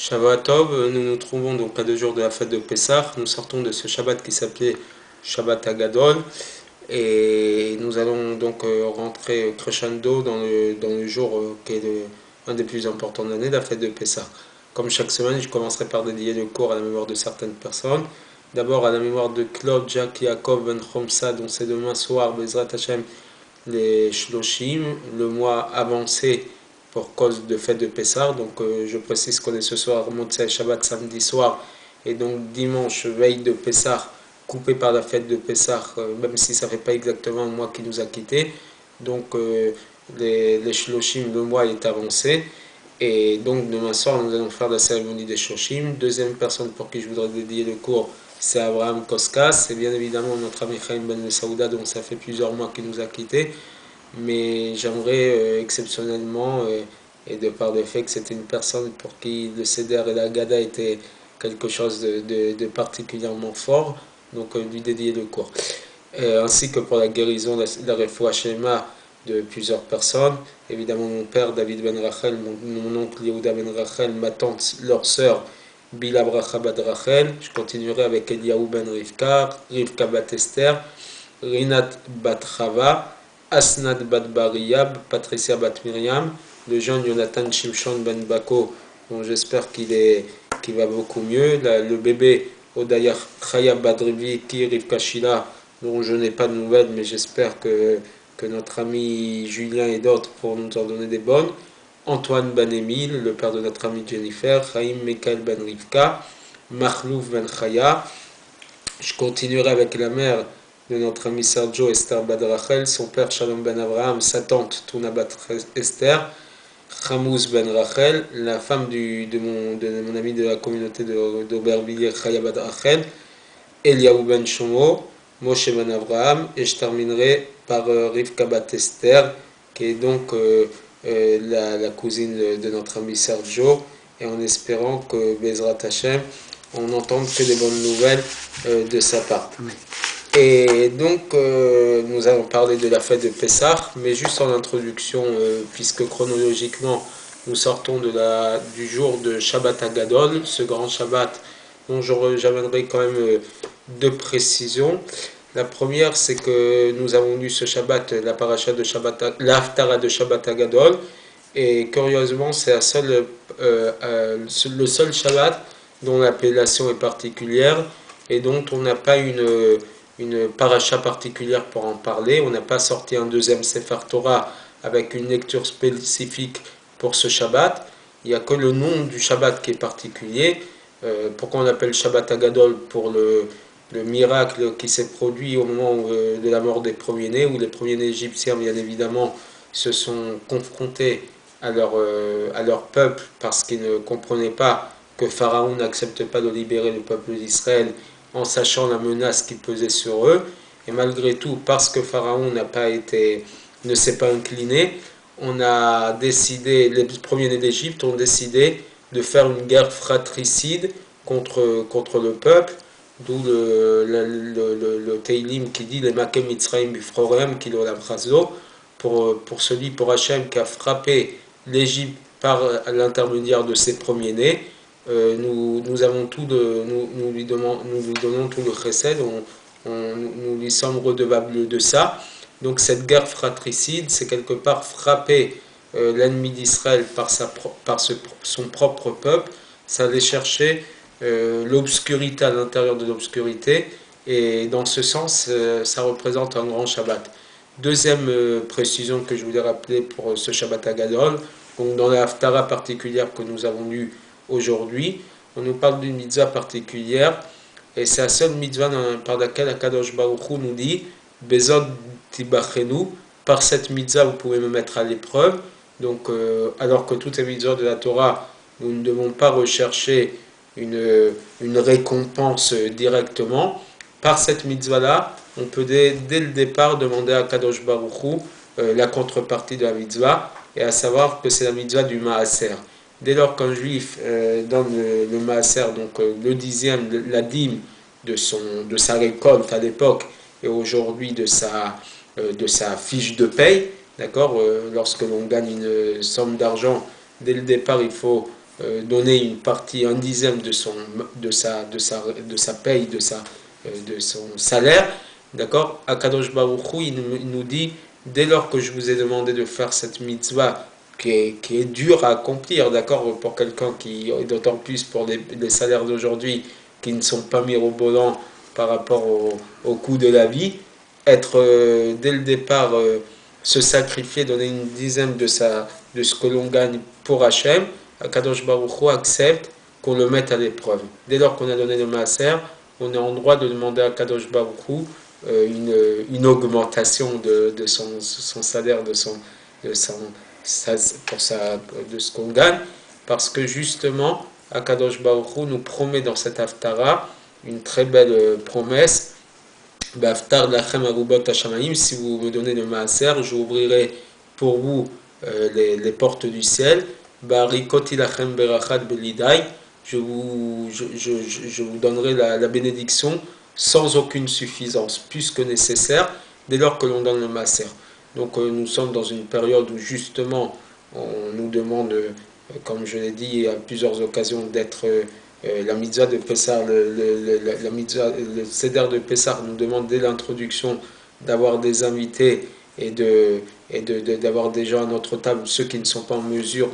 Shabbat Tov, nous nous trouvons donc à 2 jours de la fête de Pessah. Nous sortons de ce Shabbat qui s'appelait Shabbat Hagadol et nous allons donc rentrer crescendo dans le jour qui est un des plus importants de l'année, la fête de Pessah. Comme chaque semaine, je commencerai par dédier le cours à la mémoire de certaines personnes. D'abord à la mémoire de Claude Jacques Yaakov Ben Chomsa, dont c'est demain soir, Bezrat Hashem, les Shloshim, le mois avancé pour cause de fête de Pessah. Donc je précise qu'on est ce soir Motzei Shabbat samedi soir et donc dimanche veille de Pessah coupé par la fête de Pessah, même si ça fait pas exactement un mois qui nous a quittés. Donc les Shloshim, le mois est avancé. Et donc demain soir nous allons faire la cérémonie des Shloshim. Deuxième personne pour qui je voudrais dédier le cours, c'est Abraham Koskas, c'est bien évidemment notre ami Chaim Ben Saouda, dont ça fait plusieurs mois qu'il nous a quittés. Mais j'aimerais exceptionnellement, et de par le fait que c'était une personne pour qui le Seder et la Gada étaient quelque chose de particulièrement fort, donc lui dédier le cours. Ainsi que pour la guérison, la refoua Shema de plusieurs personnes. Évidemment, mon père David Ben Rachel, mon oncle Yehuda Ben Rachel, ma tante, leur sœur Bila Bracha Bat Rachel. Je continuerai avec Eliyahu Ben Rivka, Rivka Bat Esther, Rinat Bat Chava, Asnat Bat Bariyab, Patricia Bat Miriam, le jeune Jonathan Shimshon Ben Bako, dont j'espère qu'il va beaucoup mieux, le bébé Odaya Chaya Badriviki Rivka Shila, dont je n'ai pas de nouvelles, mais j'espère que notre ami Julien et d'autres pourront nous en donner des bonnes. Antoine Ben Emile, le père de notre ami Jennifer, Chaim Mekael Ben Rivka, Mahlouf Ben Chaya. Je continuerai avec la mère de notre ami Sergio Esther Bad Rachel, son père Shalom Ben Abraham, sa tante Tuna Bat Esther, Chamouz Ben Rachel, la femme de mon ami de la communauté d'Aubervilliers, Chaya Bad Rachel, Eliaou Ben Shomo, Moshe Ben Abraham, et je terminerai par Rivka Bat Esther, qui est donc la cousine de notre ami Sergio, et en espérant que Bezrat Hashem, on n'entende que des bonnes nouvelles de sa part. Et donc, nous allons parler de la fête de Pessah, mais juste en introduction, puisque chronologiquement, nous sortons du jour de Shabbat Hagadol, ce grand Shabbat dont j'amènerai quand même deux précisions. La première, c'est que nous avons lu ce Shabbat, la paracha de Shabbat, l'Haftara de Shabbat Hagadol, et curieusement, c'est le seul Shabbat dont l'appellation est particulière et dont on n'a pas une paracha particulière pour en parler. On n'a pas sorti un deuxième Sefer Torah avec une lecture spécifique pour ce Shabbat. Il n'y a que le nom du Shabbat qui est particulier. Pourquoi on appelle Shabbat Hagadol? Pour le miracle qui s'est produit au moment de la mort des premiers-nés, où les premiers-nés égyptiens, bien évidemment, se sont confrontés à leur peuple parce qu'ils ne comprenaient pas que Pharaon n'accepte pas de libérer le peuple d'Israël en sachant la menace qui pesait sur eux. Et malgré tout, parce que Pharaon ne s'est pas incliné, on a décidé, les premiers-nés d'Égypte ont décidé de faire une guerre fratricide contre le peuple, d'où le Teilim qui dit les Makem Mitzrayim Bifrorem Kilo Lamchazo, pour Hachem qui a frappé l'Égypte par l'intermédiaire de ses premiers-nés. Nous lui donnons tout le chesed, nous lui sommes redevables de ça. Donc cette guerre fratricide, c'est quelque part frapper l'ennemi d'Israël par son propre peuple. Ça allait chercher l'obscurité à l'intérieur de l'obscurité, et dans ce sens, ça représente un grand Shabbat. Deuxième précision que je voulais rappeler pour ce Shabbat Hagadol, donc dans la Haftara particulière que nous avons lue aujourd'hui, on nous parle d'une mitzvah particulière, et c'est la seule mitzvah par laquelle Akadosh Baruch Hu nous dit Bezod Tibachenu, par cette mitzvah vous pouvez me mettre à l'épreuve. Donc, alors que toutes les mitzvahs de la Torah, nous ne devons pas rechercher une récompense directement. Par cette mitzvah-là, on peut dès le départ demander à Kadosh Baruch Hu la contrepartie de la mitzvah, et à savoir que c'est la mitzvah du Maaser. Dès lors qu'un juif donne le Maaser, donc le dixième, la dîme de sa récolte à l'époque, et aujourd'hui de sa fiche de paye, d'accord, lorsque l'on gagne une somme d'argent, dès le départ, il faut donner une partie, un dixième de sa paye, de son salaire, d'accord, Akadosh Baruch Hu, il nous dit, dès lors que je vous ai demandé de faire cette mitzvah, qui est dure à accomplir, d'accord, pour quelqu'un qui, d'autant plus pour les salaires d'aujourd'hui, qui ne sont pas mirobolants par rapport au coût de la vie, être dès le départ, se sacrifier, donner une dizaine de ce que l'on gagne pour Hachem, Akadosh Baruch Hu accepte qu'on le mette à l'épreuve. Dès lors qu'on a donné le maaser, on est en droit de demander à Kadosh Baruch Hu une augmentation de son salaire, de ce qu'on gagne, parce que justement, Akadosh Baruch Hu nous promet dans cette Haftara une très belle promesse. Baftar lachem arubot hashamaim, si vous me donnez le maaser, j'ouvrirai pour vous les portes du ciel. Barikoti lachem berachat belidai, je vous donnerai la bénédiction sans aucune suffisance, plus que nécessaire, dès lors que l'on donne le maaser. Donc nous sommes dans une période où justement on nous demande, comme je l'ai dit à plusieurs occasions, d'être la mitzvah de Pessah, le Seder de Pessah nous demande dès l'introduction d'avoir des invités et d'avoir des gens à notre table, ceux qui ne sont pas en mesure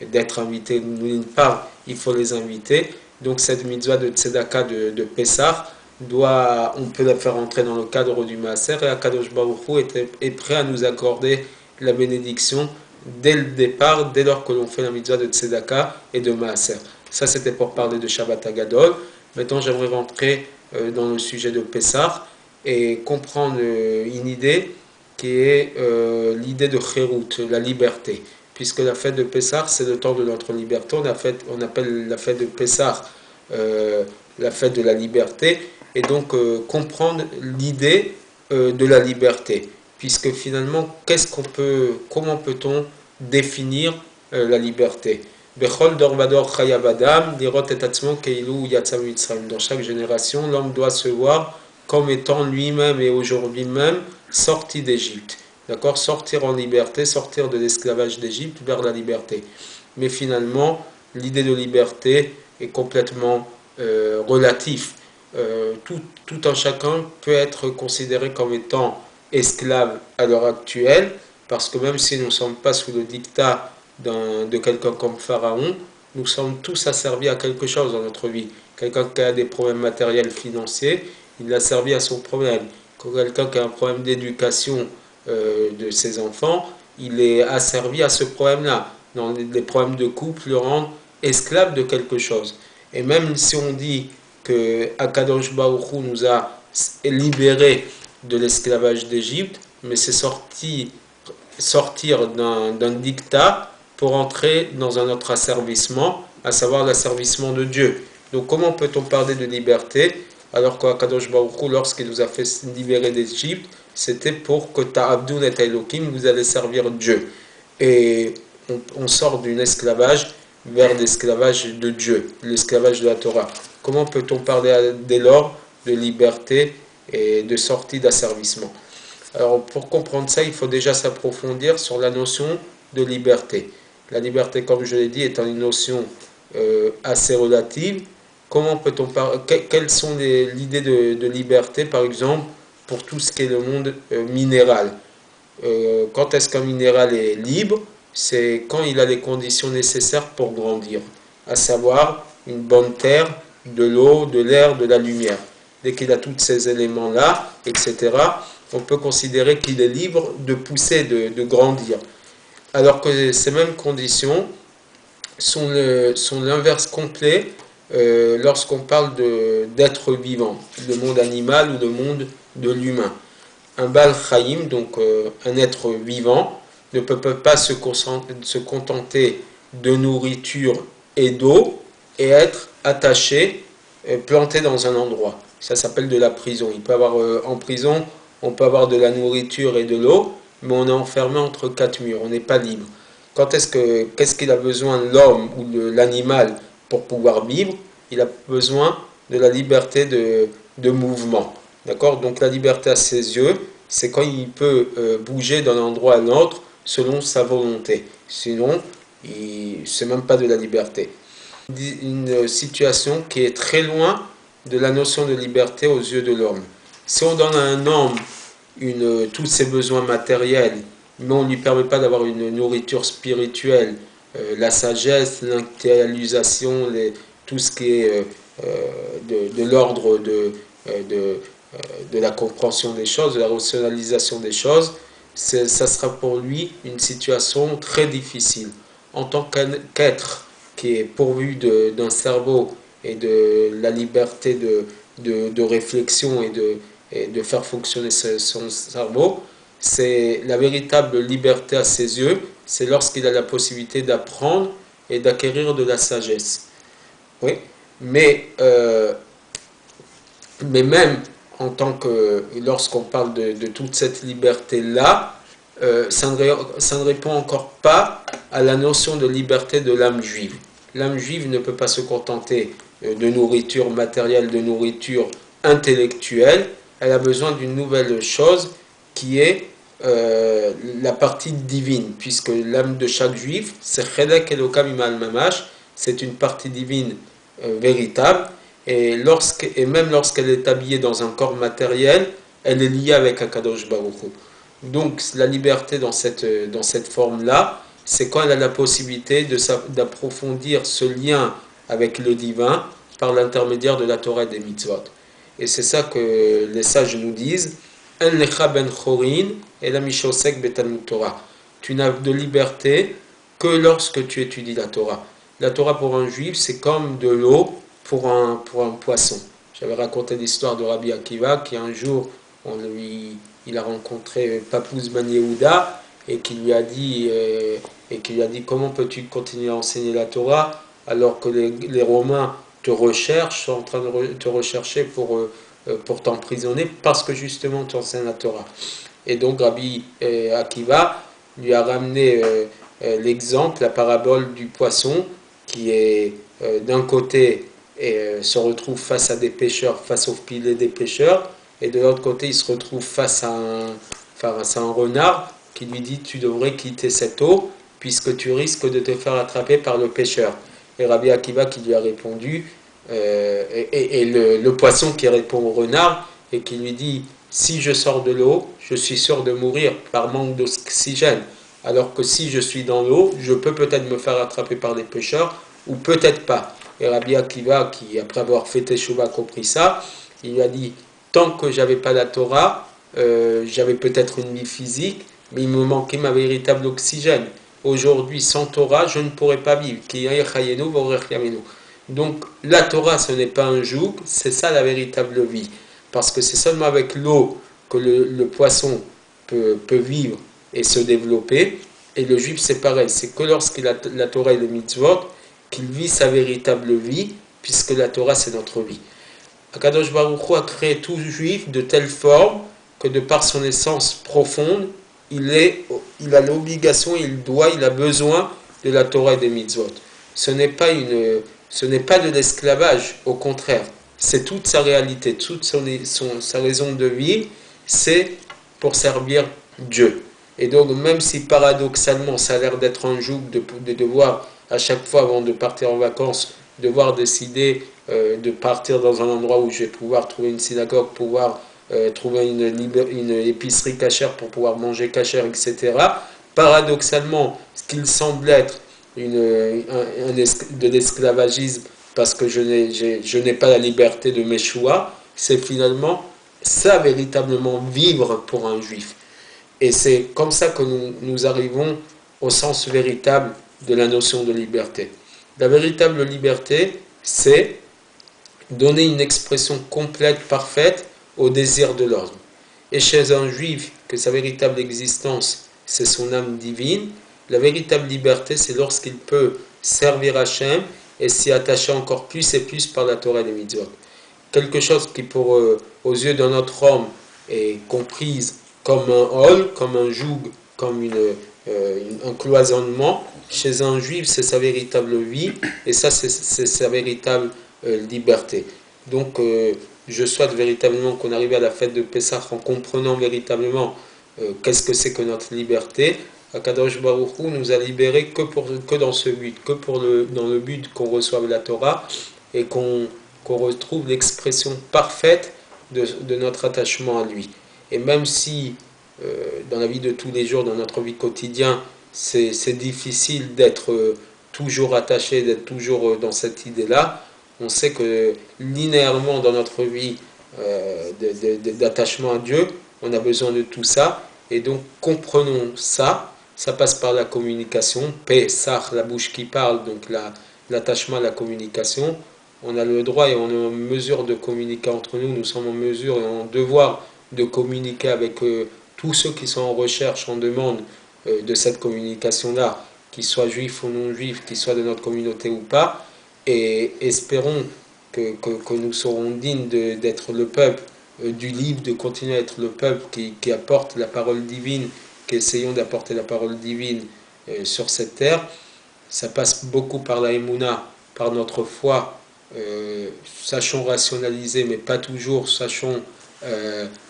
d'être invités nulle part, il faut les inviter. Donc cette mitzvah de Tzedaka de Pessah, on peut la faire entrer dans le cadre du Maaser, et Akadosh Baruch Hu est prêt à nous accorder la bénédiction dès le départ, dès lors que l'on fait la mitzvah de Tzedaka et de Maaser. Ça, c'était pour parler de Shabbat Hagadol. Maintenant, j'aimerais rentrer dans le sujet de Pessah et comprendre une idée qui est l'idée de Cherut, la liberté. Puisque la fête de Pessah, c'est le temps de notre liberté. On appelle la fête de Pessah la fête de la liberté. Et donc, comprendre l'idée de la liberté. Puisque finalement, comment peut-on définir la liberté? Dans chaque génération, l'homme doit se voir comme étant lui-même et aujourd'hui même sorti d'Égypte. D'accord? Sortir en liberté, sortir de l'esclavage d'Égypte vers la liberté. Mais finalement, l'idée de liberté est complètement relative. Tout un chacun peut être considéré comme étant esclave à l'heure actuelle, parce que même si nous ne sommes pas sous le diktat de quelqu'un comme Pharaon, nous sommes tous asservis à quelque chose dans notre vie. Quelqu'un qui a des problèmes matériels, financiers, il a servi à son problème. Quelqu'un qui a un problème d'éducation de ses enfants, il est asservi à ce problème-là. Dans les problèmes de couple, le rendent esclave de quelque chose. Et même si on dit que Akadosh Baruch Hu nous a libérés de l'esclavage d'Égypte, mais c'est sortir d'un diktat pour entrer dans un autre asservissement, à savoir l'asservissement de Dieu. Donc comment peut-on parler de liberté alors qu'Akadosh Baruch Hu, lorsqu'il nous a fait libérer d'Égypte, c'était pour que Ta'abdun et Elohim, vous allez servir Dieu. Et on sort d'un esclavage vers l'esclavage de Dieu, l'esclavage de la Torah. Comment peut-on parler dès lors de liberté et de sortie d'asservissement? Alors pour comprendre ça, il faut déjà s'approfondir sur la notion de liberté. La liberté, comme je l'ai dit, est une notion assez relative. Comment peut-on parler? Quelles sont l'idée de liberté, par exemple, pour tout ce qui est le monde minéral? Quand est-ce qu'un minéral est libre? C'est quand il a les conditions nécessaires pour grandir, à savoir une bonne terre, de l'eau, de l'air, de la lumière. Dès qu'il a tous ces éléments-là, etc., on peut considérer qu'il est libre de pousser, de grandir. Alors que ces mêmes conditions sont l'inverse complet lorsqu'on parle d'être vivant, le monde animal ou le monde de l'humain. Un Baal Chaim, donc un être vivant, ne peut pas se contenter de nourriture et d'eau et être attaché, planté dans un endroit. Ça s'appelle de la prison. Il peut avoir en prison, on peut avoir de la nourriture et de l'eau, mais on est enfermé entre quatre murs, on n'est pas libre. Qu'est-ce qu'il a besoin l'homme ou l'animal pour pouvoir vivre? Il a besoin de la liberté de mouvement. D'accord? Donc la liberté à ses yeux, c'est quand il peut bouger d'un endroit à l'autre selon sa volonté. Sinon, c'est même pas de la liberté. Une situation qui est très loin de la notion de liberté aux yeux de l'homme. Si on donne à un homme tous ses besoins matériels, mais on ne lui permet pas d'avoir une nourriture spirituelle, la sagesse, l'intellectualisation, tout ce qui est de l'ordre de la compréhension des choses, de la rationalisation des choses, ça sera pour lui une situation très difficile. En tant qu'être qui est pourvu d'un cerveau et de la liberté de réflexion et de faire fonctionner son cerveau, c'est la véritable liberté à ses yeux, c'est lorsqu'il a la possibilité d'apprendre et d'acquérir de la sagesse. Oui, mais même en tant que, lorsqu'on parle de toute cette liberté-là, ça ne répond encore pas à la notion de liberté de l'âme juive. L'âme juive ne peut pas se contenter de nourriture matérielle, de nourriture intellectuelle. Elle a besoin d'une nouvelle chose qui est la partie divine, puisque l'âme de chaque juif, c'est Chelek Elokam Imal Mamash, c'est une partie divine véritable, et même lorsqu'elle est habillée dans un corps matériel, elle est liée avec Akadosh Baruch Hu. Donc la liberté dans cette forme-là, c'est quand elle a la possibilité d'approfondir ce lien avec le divin par l'intermédiaire de la Torah et des mitzvot. Et c'est ça que les sages nous disent, En lecha ben chorin et la mishosek betalmud Torah. Tu n'as de liberté que lorsque tu étudies la Torah. La Torah pour un juif, c'est comme de l'eau pour un poisson. J'avais raconté l'histoire de Rabbi Akiva qui un jour, il a rencontré Papouz Ben Yehuda et qui lui a dit comment peux-tu continuer à enseigner la Torah alors que les Romains te recherchent, sont en train de te rechercher pour t'emprisonner parce que justement tu enseignes la Torah. Et donc Rabbi Akiva lui a ramené l'exemple, la parabole du poisson qui est d'un côté se retrouve face à des pêcheurs, face au filet des pêcheurs, et de l'autre côté il se retrouve face à un renard qui lui dit tu devrais quitter cette eau puisque tu risques de te faire attraper par le pêcheur. Et Rabbi Akiva qui lui a répondu, et le poisson qui répond au renard et qui lui dit si je sors de l'eau, je suis sûr de mourir par manque d'oxygène. Alors que si je suis dans l'eau, je peux peut-être me faire attraper par les pêcheurs ou peut-être pas. Et Rabbi Akiva, qui après avoir fait Teshuvah a compris ça, il lui a dit tant que j'avais pas la Torah, j'avais peut-être une vie physique, mais il me manquait ma véritable oxygène. Aujourd'hui, sans Torah, je ne pourrais pas vivre. Donc, la Torah, ce n'est pas un joug, c'est ça la véritable vie. Parce que c'est seulement avec l'eau que le poisson peut vivre et se développer. Et le juif, c'est pareil. C'est que lorsqu'il a la Torah et le mitzvot qu'il vit sa véritable vie, puisque la Torah, c'est notre vie. Akadosh Baruch Hu a créé tout juif de telle forme que de par son essence profonde, il a l'obligation, il a besoin de la Torah et des mitzvot. Ce n'est pas de l'esclavage, au contraire. C'est toute sa réalité, toute sa raison de vivre, c'est pour servir Dieu. Et donc, même si paradoxalement, ça a l'air d'être un joug de devoir, à chaque fois avant de partir en vacances, devoir décider de partir dans un endroit où je vais pouvoir trouver une synagogue, pouvoir trouver une épicerie cachère pour pouvoir manger cachère, etc. Paradoxalement, ce qu'il semble être de l'esclavagisme, parce que je n'ai pas la liberté de mes choix, c'est finalement ça véritablement vivre pour un juif. Et c'est comme ça que nous arrivons au sens véritable de la notion de liberté. La véritable liberté, c'est donner une expression complète, parfaite au désir de l'homme. Et chez un juif, que sa véritable existence, c'est son âme divine, la véritable liberté, c'est lorsqu'il peut servir Hachem et s'y attacher encore plus et plus par la Torah et les mitzvot. Quelque chose qui, aux yeux d'un autre homme, est comprise comme un hall, comme un joug, comme un cloisonnement, chez un juif, c'est sa véritable vie, et ça, c'est sa véritable liberté. Donc, je souhaite véritablement qu'on arrive à la fête de Pessah en comprenant véritablement qu'est-ce que c'est que notre liberté, Akadosh Baruch Hu nous a libérés que dans ce but, dans le but qu'on reçoive la Torah et qu'on retrouve l'expression parfaite de notre attachement à lui. Et même si dans la vie de tous les jours, dans notre vie quotidienne, c'est difficile d'être toujours attaché, d'être toujours dans cette idée-là, on sait que linéairement dans notre vie d'attachement à Dieu, on a besoin de tout ça. Et donc comprenons ça. Ça passe par la communication. Pesach, la bouche qui parle, donc l'attachement à la communication. On a le droit et on est en mesure de communiquer entre nous. Nous sommes en mesure et en devoir de communiquer avec tous ceux qui sont en recherche, en demande de cette communication-là, qu'ils soient juifs ou non juifs, qu'ils soient de notre communauté ou pas. Et espérons que nous serons dignes d'être le peuple du livre, de continuer à être le peuple qui apporte la parole divine, qui essayons d'apporter la parole divine sur cette terre. Ça passe beaucoup par la Emouna, par notre foi. Sachons rationaliser, mais pas toujours. Sachons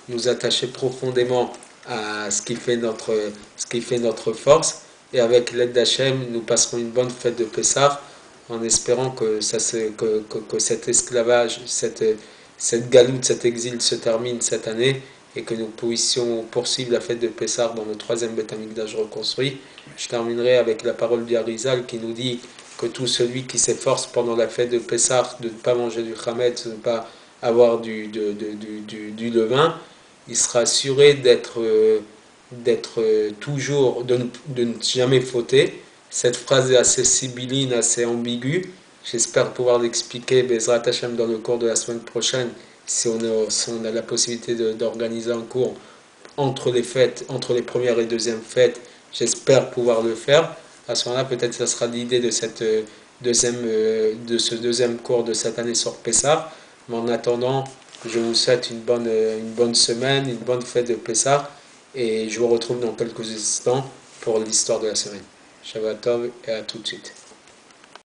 nous attacher profondément à ce qui fait notre force. Et avec l'aide d'Hachem, nous passerons une bonne fête de Pessah, en espérant que cet esclavage, cette galoute, cet exil se termine cette année et que nous puissions poursuivre la fête de Pessah dans le troisième Beth Amikdash reconstruit. Je terminerai avec la parole d'Arizal qui nous dit que tout celui qui s'efforce pendant la fête de Pessah de ne pas manger du chametz, de ne pas avoir du levain, il sera assuré d'être toujours, de ne jamais fauter. Cette phrase est assez sibylline, assez ambiguë. J'espère pouvoir l'expliquer, Bezrat Hashem, dans le cours de la semaine prochaine, si on a la possibilité d'organiser un cours entre les fêtes, entre les premières et deuxièmes fêtes. J'espère pouvoir le faire. À ce moment-là, peut-être que ce sera l'idée de ce deuxième cours de cette année sur Pessah. Mais en attendant, je vous souhaite une bonne semaine, une bonne fête de Pessah. Et je vous retrouve dans quelques instants pour l'histoire de la semaine. Shabbat Tov et à tout de suite.